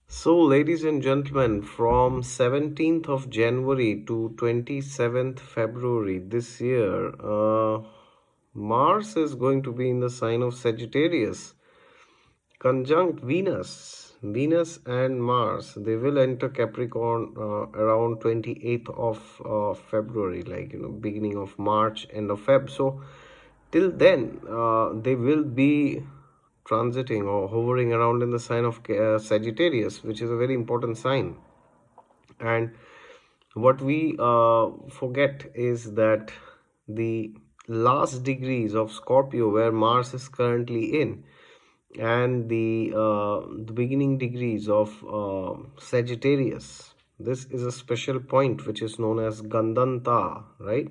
So, ladies and gentlemen, from 17th of January to 27th February this year, Mars is going to be in the sign of Sagittarius, conjunct Venus. Venus and Mars, they will enter Capricorn around 28th of February, beginning of March, end of Feb. So, till then, they will be transiting or hovering around in the sign of Sagittarius, which is a very important sign. And what we forget is that the last degrees of Scorpio, where Mars is currently in, and the beginning degrees of Sagittarius. This is a special point which is known as Gandanta, right?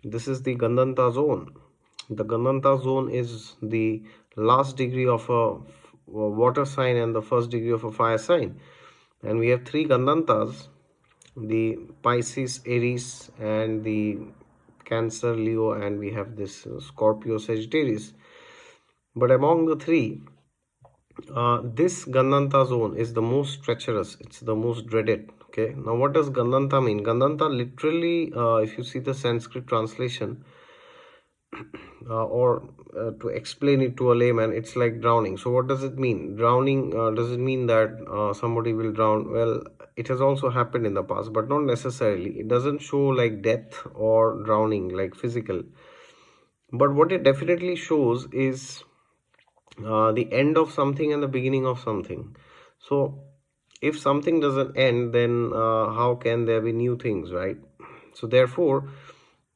This is the Gandanta zone. The Gandanta zone is the last degree of a water sign and the first degree of a fire sign. And we have three Gandantas, the Pisces, Aries, and the Cancer, Leo, and we have this Scorpio, Sagittarius. But among the three, this Gandanta zone is the most treacherous. It's the most dreaded. Okay. Now, what does Gandanta mean? Gandanta literally, if you see the Sanskrit translation, or to explain it to a layman, it's like drowning. So what does it mean? Drowning, does it mean that somebody will drown? Well, it has also happened in the past, but not necessarily. It doesn't show like death or drowning, like physical. But what it definitely shows is the end of something and the beginning of something. So if something doesn't end, then how can there be new things, right? So therefore,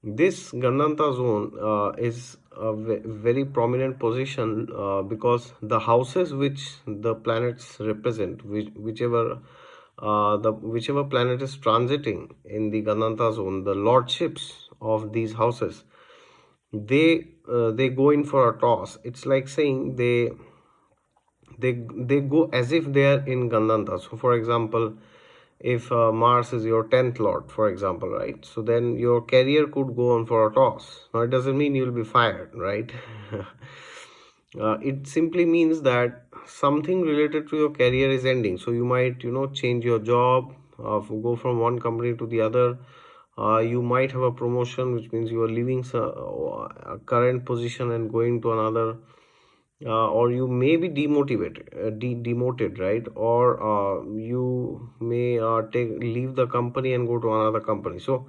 this Gandanta zone is a very prominent position because the houses which the planets represent, whichever planet is transiting in the Gandanta zone, the lordships of these houses, they go in for a toss. It's like saying they go as if they are in Gandanta. So for example, if Mars is your 10th lord, for example, right? So then your career could go on for a toss. Now it doesn't mean you'll be fired, right? It simply means that something related to your career is ending. So you might, change your job, go from one company to the other. You might have a promotion, which means you are leaving a current position and going to another, or you may be demoted, right? Or you may leave the company and go to another company. So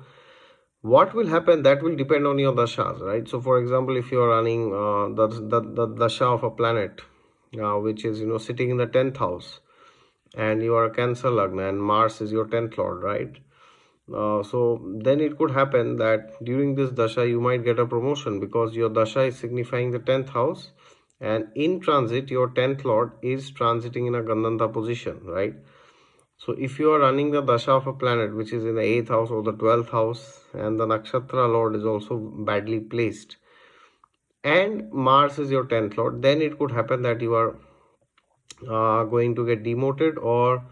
what will happen, that will depend on your dashas, right? So for example, if you are running the dasha of a planet which is sitting in the 10th house, and you are a Cancer lagna and Mars is your 10th lord, right? So then it could happen that during this dasha you might get a promotion because your dasha is signifying the 10th house, and in transit your 10th lord is transiting in a Gandanta position, right? So if you are running the dasha of a planet which is in the 8th house or the 12th house, and the nakshatra lord is also badly placed, and Mars is your 10th lord, then it could happen that you are going to get demoted, or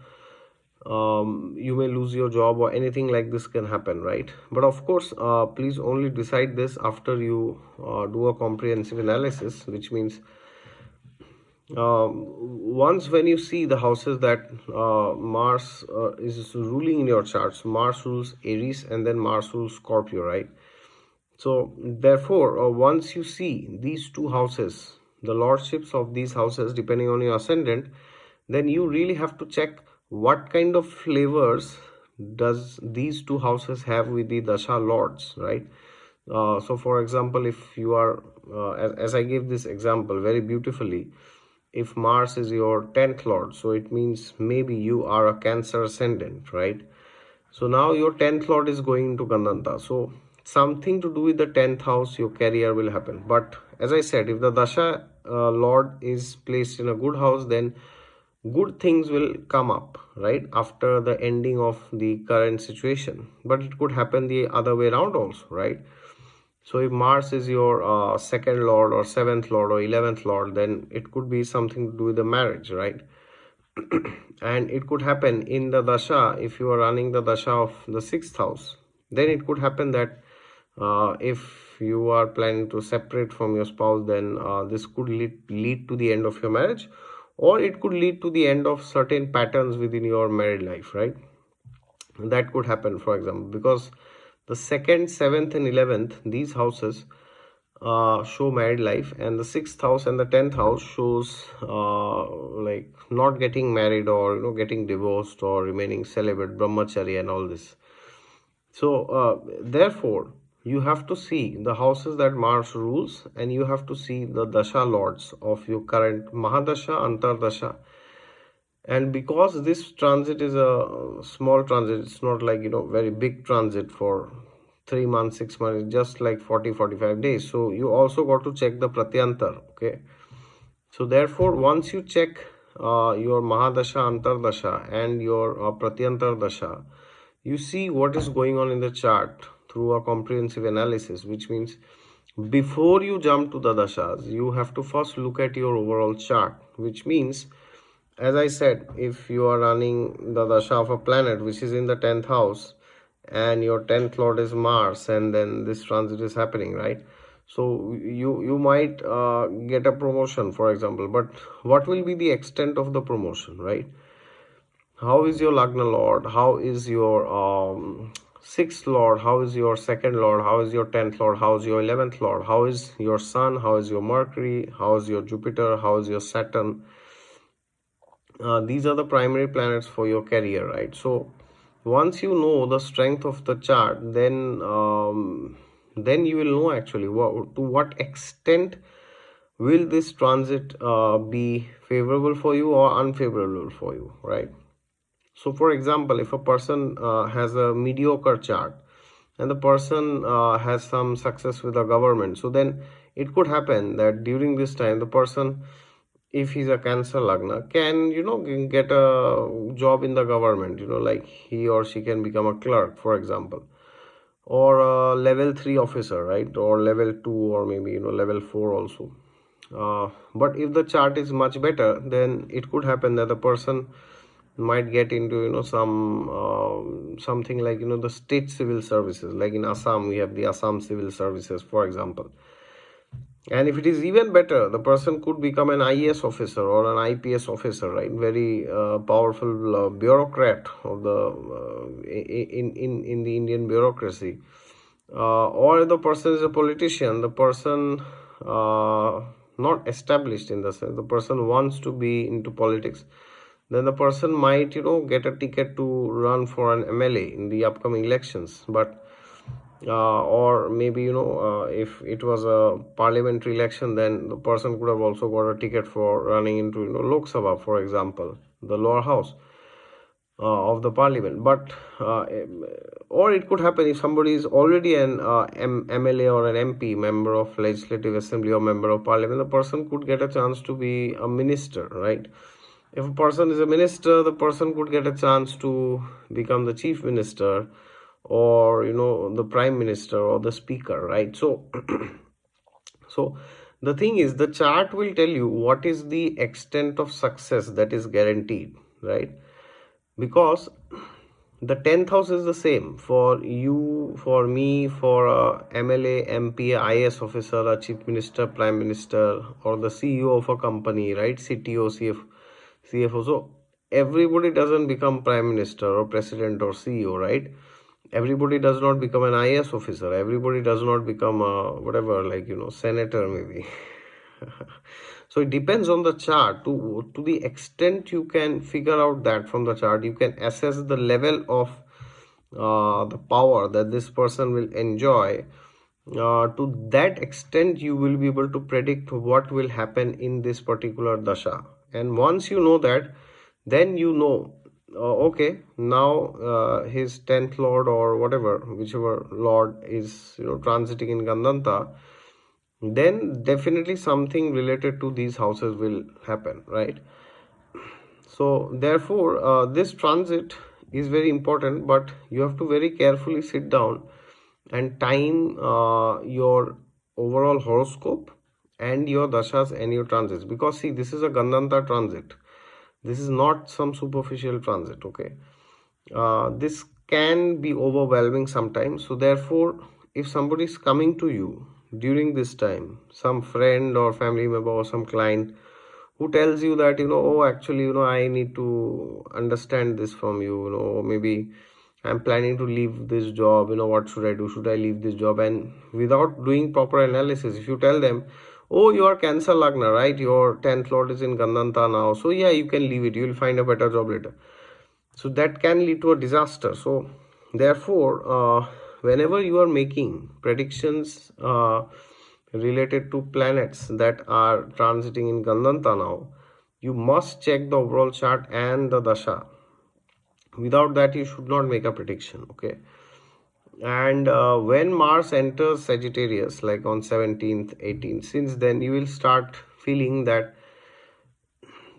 you may lose your job, or anything like this can happen, right? But of course, please only decide this after you do a comprehensive analysis, which means once when you see the houses that Mars is ruling in your charts. Mars rules Aries and then Mars rules Scorpio, right? So therefore, once you see these two houses, the lordships of these houses, depending on your ascendant, then you really have to check what kind of flavors does these two houses have with the dasha lords, right? So for example, if you are, as I gave this example very beautifully, if Mars is your 10th lord, so it means maybe you are a Cancer ascendant, right? So now your 10th lord is going into Gandanta. So something to do with the 10th house, your career will happen. But as I said, if the Dasha lord is placed in a good house, then good things will come up, right? After the ending of the current situation. But it could happen the other way around also, right? So if Mars is your second lord or seventh lord or 11th lord, then it could be something to do with the marriage, right? And it could happen in the dasha. If you are running the dasha of the sixth house, then it could happen that if you are planning to separate from your spouse, then this could lead to the end of your marriage. or it could lead to the end of certain patterns within your married life, right? That could happen, for example, because the second, seventh, and 11th, these houses show married life, and the sixth house and the 10th house shows like not getting married, or getting divorced, or remaining celibate, brahmachari, and all this. So therefore you have to see the houses that Mars rules, and you have to see the dasha lords of your current mahadasha, antardasha. And because this transit is a small transit, it's not like very big transit for 3 months, 6 months, it's just like 40-45 days. So you also got to check the pratyantar. Okay, so therefore once you check your mahadasha, antardasha, and your pratyantar dasha, you see what is going on in the chart through a comprehensive analysis, which means before you jump to the dashas, you have to first look at your overall chart, which means, as I said, if you are running the dasha of a planet which is in the 10th house, and your 10th lord is Mars, and then this transit is happening, right? So you might get a promotion, for example, but what will be the extent of the promotion, right? How is your Lagna Lord? How is your sixth Lord? How is your second Lord? How is your 10th Lord? How is your 11th Lord? How is your Sun? How is your Mercury? How is your Jupiter? How is your Saturn? These are the primary planets for your career, right? So once you know the strength of the chart, then you will know actually to what extent will this transit be favorable for you or unfavorable for you, right? So for example, if a person has a mediocre chart, and the person has some success with the government, so then it could happen that during this time the person, if he's a Cancer Lagna, can get a job in the government, like he or she can become a clerk, for example, or a level 3 officer, right, or level 2, or maybe level 4 also. But if the chart is much better, then it could happen that the person might get into something like the state civil services, like in Assam we have the Assam civil services, for example. And if it is even better, the person could become an IAS officer or an IPS officer, right? Very powerful bureaucrat of the in the Indian bureaucracy. Or the person is a politician, the person not established in the sense, the person wants to be into politics, then the person might get a ticket to run for an MLA in the upcoming elections. But or maybe if it was a parliamentary election, then the person could have also got a ticket for running into Lok Sabha, for example, the lower house of the parliament. But or it could happen if somebody is already an MLA or an MP, member of legislative assembly or member of parliament, the person could get a chance to be a minister, right? If a person is a minister, the person could get a chance to become the chief minister, or the prime minister, or the speaker, right? So so the thing is, the chart will tell you what is the extent of success that is guaranteed, right? Because the 10th house is the same for you, for me, for a MLA, MP, IS officer, a chief minister, prime minister, or the CEO of a company, right? CTO, CFO. So everybody doesn't become prime minister or president or CEO, right? Everybody does not become an IS officer. Everybody does not become a whatever, like senator maybe. So it depends on the chart. To the extent you can figure out that from the chart, you can assess the level of the power that this person will enjoy. To that extent, you will be able to predict what will happen in this particular dasha. And once you know that, then okay, now his 10th lord, or whatever, whichever lord is transiting in Gandanta, then definitely something related to these houses will happen, right? So therefore this transit is very important, but you have to very carefully sit down and time your overall horoscope and your dashas and your transits, because see, this is a Gandanta transit, this is not some superficial transit. Okay, this can be overwhelming sometimes. So therefore, if somebody is coming to you during this time, some friend or family member or some client who tells you that, oh, actually, I need to understand this from you, maybe I'm planning to leave this job, what should I do? Should I leave this job? And without doing proper analysis, if you tell them, oh, you are Cancer Lagna, right? Your 10th lord is in Gandanta now. So yeah, you can leave it. You will find a better job later. So that can lead to a disaster. So therefore, whenever you are making predictions related to planets that are transiting in Gandanta now, you must check the overall chart and the dasha. Without that, you should not make a prediction. Okay. And when Mars enters Sagittarius, like on 17th, 18th, since then you will start feeling that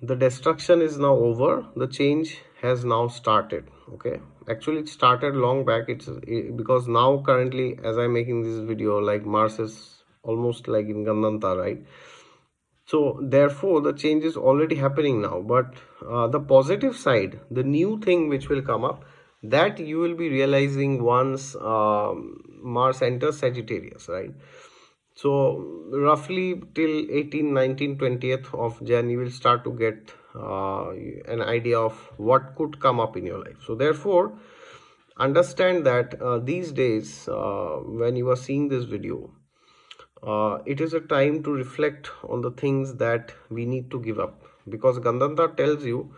the destruction is now over, the change has now started. Okay, actually it started long back. Because now currently, as I'm making this video, like Mars is almost like in Gandanta, right? So therefore the change is already happening now. But the positive side, the new thing which will come up, that you will be realizing once Mars enters Sagittarius, right? So roughly till 18, 19, 20th of Jan, you will start to get an idea of what could come up in your life. So therefore, understand that these days, when you are seeing this video, it is a time to reflect on the things that we need to give up, because Gandanta tells you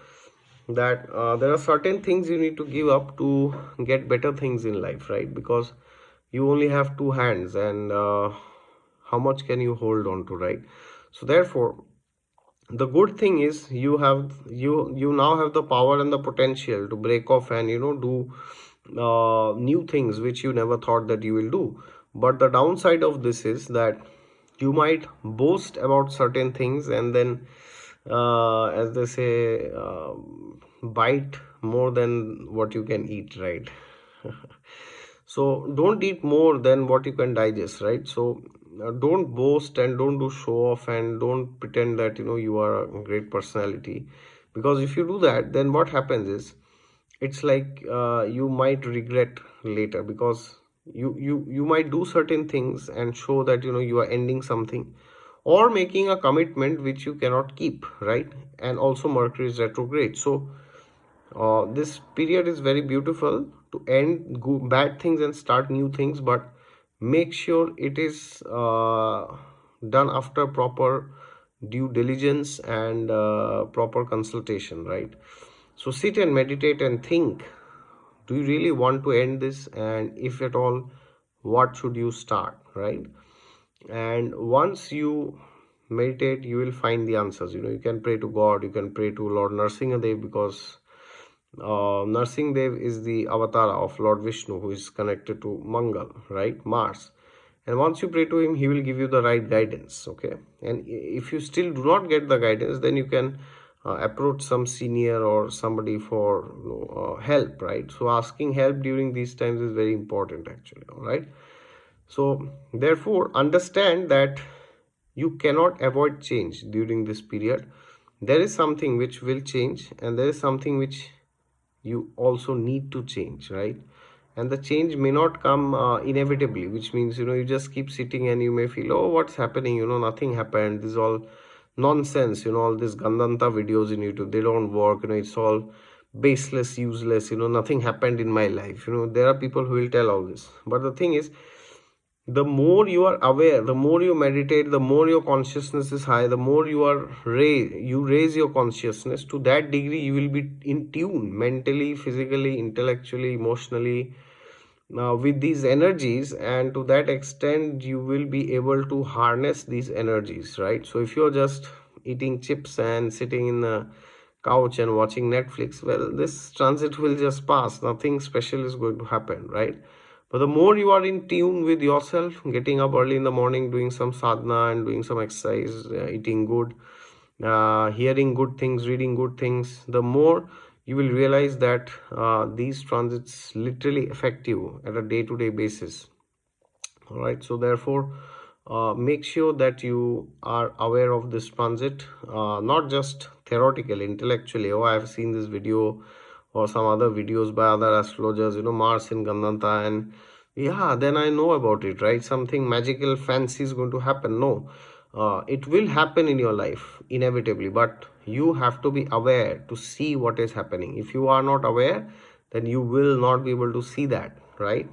that there are certain things you need to give up to get better things in life, right? Because you only have two hands, and how much can you hold on to, right? So therefore, the good thing is you now have the power and the potential to break off and do new things which you never thought that you will do. But the downside of this is that you might boast about certain things, and then as they say, bite more than what you can eat, right? So don't eat more than what you can digest, right? So don't boast and don't do show off and don't pretend that you are a great personality, because if you do that, then what happens is it's like you might regret later, because you might do certain things and show that you are ending something or making a commitment which you cannot keep, right? And also Mercury is retrograde. So this period is very beautiful to end bad things and start new things, but make sure it is done after proper due diligence and proper consultation, right? So sit and meditate and think, do you really want to end this? And if at all, what should you start, right? And once you meditate, you will find the answers. You can pray to God, you can pray to Lord Narsingadev, because Narsingadev is the avatar of Lord Vishnu, who is connected to Mangal, right? Mars. And once you pray to him, he will give you the right guidance. Okay. And if you still do not get the guidance, then you can approach some senior or somebody for help, right? So asking help during these times is very important, actually. All right. So therefore, understand that you cannot avoid change during this period. There is something which will change, and there is something which you also need to change, right? And the change may not come inevitably, which means you just keep sitting and you may feel, oh, what's happening, nothing happened, this is all nonsense, all these Gandanta videos in YouTube, they don't work, it's all baseless, useless, nothing happened in my life. There are people who will tell all this, but the thing is, the more you are aware, the more you meditate, the more your consciousness is high, the more you raise your consciousness, to that degree you will be in tune mentally, physically, intellectually, emotionally, with these energies, and to that extent you will be able to harness these energies, right? So if you're just eating chips and sitting in the couch and watching Netflix, well, this transit will just pass, nothing special is going to happen, right? But the more you are in tune with yourself, getting up early in the morning, doing some sadhana and doing some exercise, eating good, hearing good things, reading good things, the more you will realize that these transits literally affect you at a day-to-day basis. All right. So therefore, make sure that you are aware of this transit, not just theoretically, intellectually. Oh, I have seen this video or some other videos by other astrologers, Mars in Gandanta, and yeah, then I know about it, right? Something magical, fancy is going to happen. No, It will happen in your life inevitably, but you have to be aware to see what is happening. If you are not aware, then you will not be able to see that, right?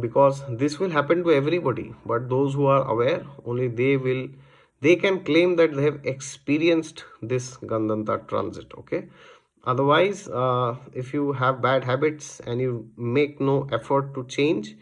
Because this will happen to everybody, but those who are aware, only they can claim that they have experienced this Gandanta transit. Okay, otherwise, if you have bad habits and you make no effort to change,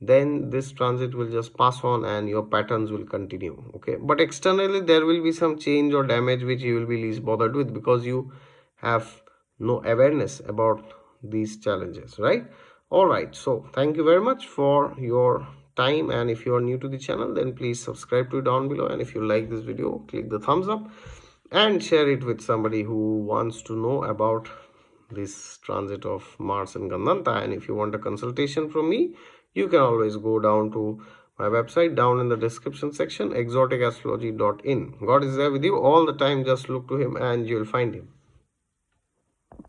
then this transit will just pass on and your patterns will continue. Okay, but externally there will be some change or damage which you will be least bothered with, because you have no awareness about these challenges, right? All right, so thank you very much for your time, and if you are new to the channel, then please subscribe to it down below, and if you like this video, click the thumbs up and share it with somebody who wants to know about this transit of Mars and Gandanta. And if you want a consultation from me, you can always go down to my website down in the description section, exoticastrology.in. God is there with you all the time. Just look to him and you'll find him.